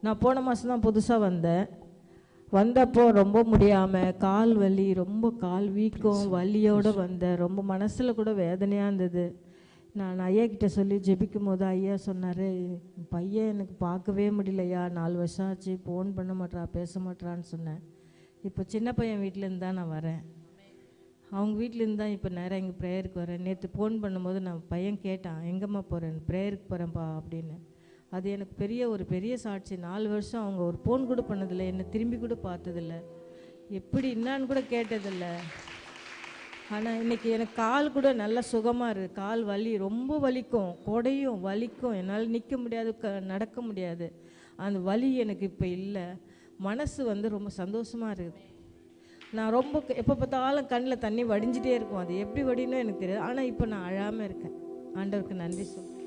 நான் போன மாதம் தான் புதுசாக வந்தப்போ ரொம்ப முடியாமல் கால் வலி, ரொம்ப கால் வீக்கம் வலியோடு வந்தேன். ரொம்ப மனசில் கூட வேதனையாக இருந்தது. நான் ஐயா கிட்ட சொல்லி ஜெபிக்கும் போது ஐயா சொன்னார், பையன் எனக்கு பார்க்கவே முடியலையா, 4 வருஷம் ஆச்சு, ஃபோன் பண்ண மாட்டா, பேச மாட்டான்னு சொன்னேன். இப்போ சின்ன பையன் வீட்டிலேருந்து தான் நான் வரேன். அவங்க வீட்டிலேருந்து தான் இப்போ நேராக எங்கள் ப்ரேயருக்கு வரேன். நேற்று ஃபோன் பண்ணும்போது நான் பையன் கேட்டான், எங்கம்மா போகிறேன், ப்ரேயருக்கு போகிறேன்ப்பா அப்படின்னு. அது எனக்கு பெரிய சாட்சி. 4 வருஷம் அவங்க ஒரு ஃபோன் கூட பண்ணதில்லை, என்னை திரும்பி கூட பார்த்ததில்லை, எப்படி என்னான்னு கூட கேட்டதில்லை. ஆனால் இன்றைக்கி எனக்கு கால் கூட நல்லா சுகமாக இருக்குது. கால் வலி ரொம்ப வலிக்கும், கொடையும் வலிக்கும், என்னால் நிற்க முடியாது, நடக்க முடியாது. அந்த வலி எனக்கு இப்போ இல்லை. மனசு ரொம்ப சந்தோஷமாக இருக்குது. நான் ரொம்ப எப்போ பார்த்தாலும் கண்ணில் தண்ணி வடிஞ்சிட்டே இருக்கும். அது எப்படி வடினோ எனக்கு தெரியாது. ஆனால் இப்போ நான் அழாமல் இருக்கேன். ஆண்டவருக்கு நன்றி சொல்லுங்கள்.